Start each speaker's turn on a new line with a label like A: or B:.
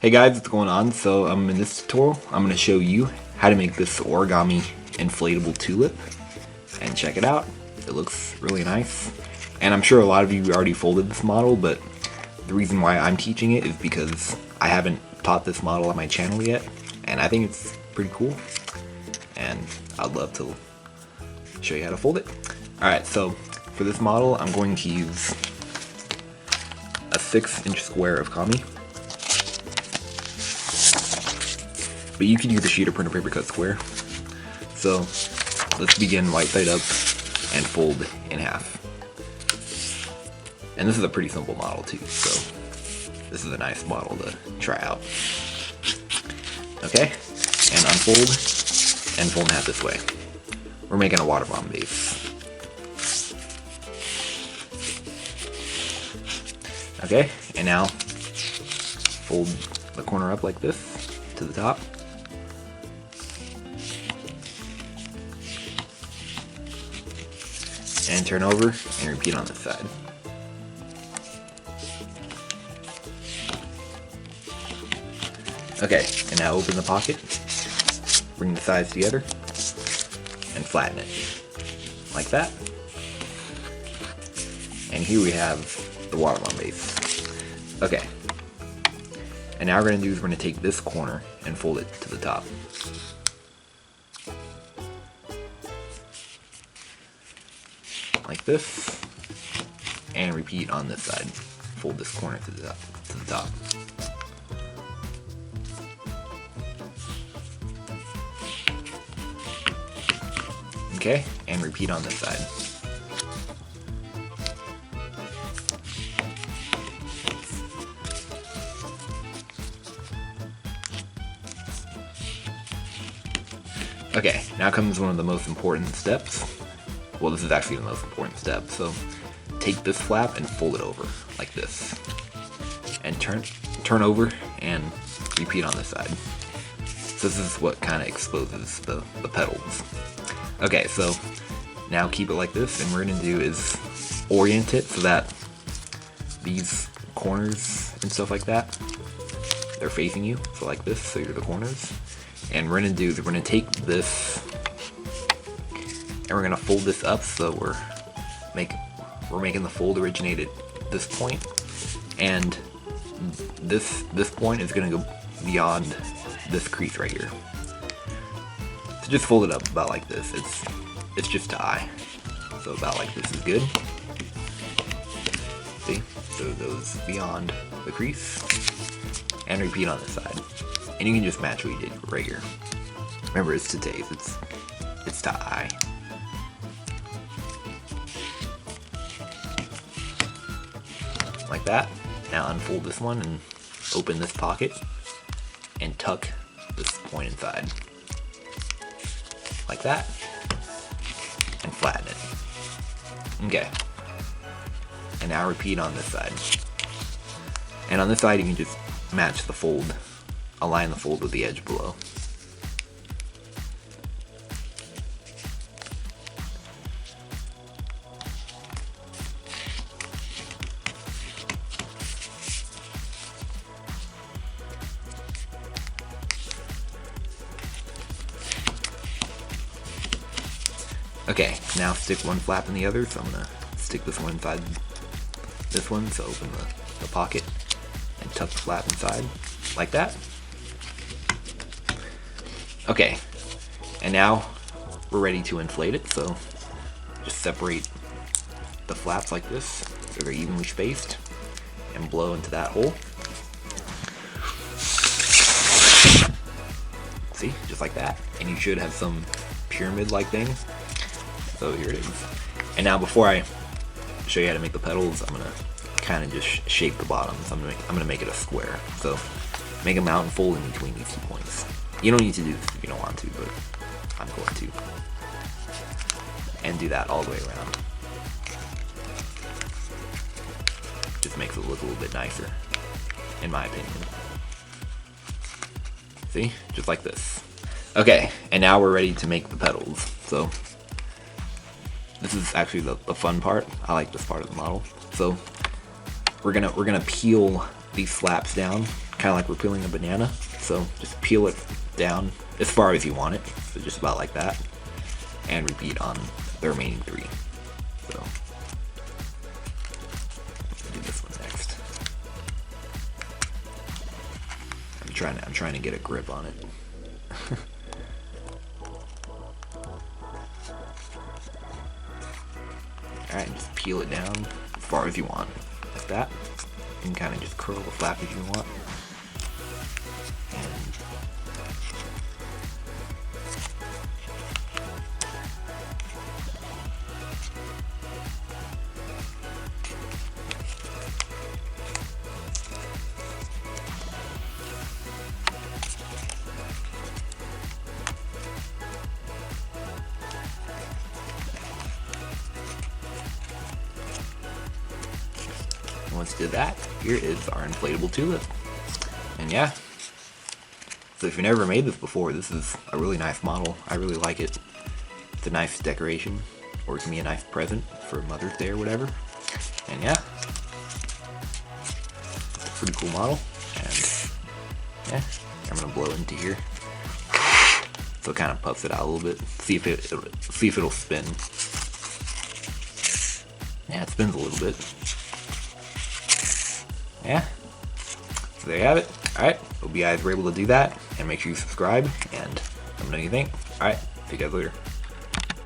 A: Hey guys, what's going on? So in this tutorial, I'm going to show you how to make this origami inflatable tulip. And check it out. It looks really nice. And I'm sure a lot of you already folded this model, but the reason why I'm teaching it is because I haven't taught this model on my channel yet. And I think it's pretty cool. And I'd love to show you how to fold it. Alright, so for this model, I'm going to use a 6-inch square of kami. But you can use a sheet of printer paper cut square. So let's begin right side up and fold in half. And this is a pretty simple model too, so this is a nice model to try out. Okay, and unfold and fold in half this way. We're making a water bomb base. Okay, and now fold the corner up like this to the top. And turn over and repeat on this side. Okay, and now open the pocket, bring the sides together, and flatten it. Like that. And here we have the water bomb base. Okay. And now we're going to do is we're going to take this corner and fold it to the top. Like this, and repeat on this side. Fold this corner to the top. Okay, and repeat on this side. Okay, now comes one of the most important steps. Well, this is actually the most important step. So take this flap and fold it over like this, and turn over and repeat on this side. So this is what kind of exposes the petals. Okay, so now keep it like this, and what we're gonna do is orient it so that these corners and stuff like that, they're facing you, so like this, so you're the corners. And we're gonna do is we're gonna take this and we're gonna fold this up so we're making the fold originate at this point, and this point is gonna go beyond this crease right here. So just fold it up about like this. It's just to eye. So about like this is good. See? So it goes beyond the crease. And repeat on this side. And you can just match what you did right here. Remember, it's to taste. It's to eye. Like that. Now unfold this one and open this pocket and tuck this point inside. Like that. And flatten it. Okay. And now repeat on this side. And on this side you can just match the fold. Align the fold with the edge below. Okay, now stick one flap in the other, so I'm gonna stick this one inside this one, so open the pocket and tuck the flap inside, like that. Okay, and now we're ready to inflate it, so just separate the flaps like this, so they're evenly spaced, and blow into that hole. See, just like that, and you should have some pyramid-like thing. So here it is. And now before I show you how to make the petals, I'm gonna kind of just shape the bottom. So I'm gonna make it a square. So make a mountain fold in between these 2 points. You don't need to do this if you don't want to, but I'm going to. And do that all the way around. Just makes it look a little bit nicer, in my opinion. See? Just like this. Okay, and now we're ready to make the petals. So this is actually the fun part. I like this part of the model. So we're gonna peel these flaps down kind of like we're peeling a banana. So just peel it down as far as you want it. So just about like that. And repeat on the remaining 3. So do this one next. I'm trying to get a grip on it. Alright, just peel it down as far as you want. Like that. You can kind of just curl the flap if you want. Once you did that, here is our inflatable tulip. And yeah, so if you've never made this before, this is a really nice model. I really like it. It's a nice decoration, or it can be a nice present for Mother's Day or whatever. And yeah, it's a pretty cool model. And yeah, I'm gonna blow into here, so it kind of puffs it out a little bit. See if it'll spin. Yeah, it spins a little bit. Yeah, so there you have it. Alright, hope you guys were able to do that, and make sure you subscribe, and let me know what you think. Alright, see you guys later.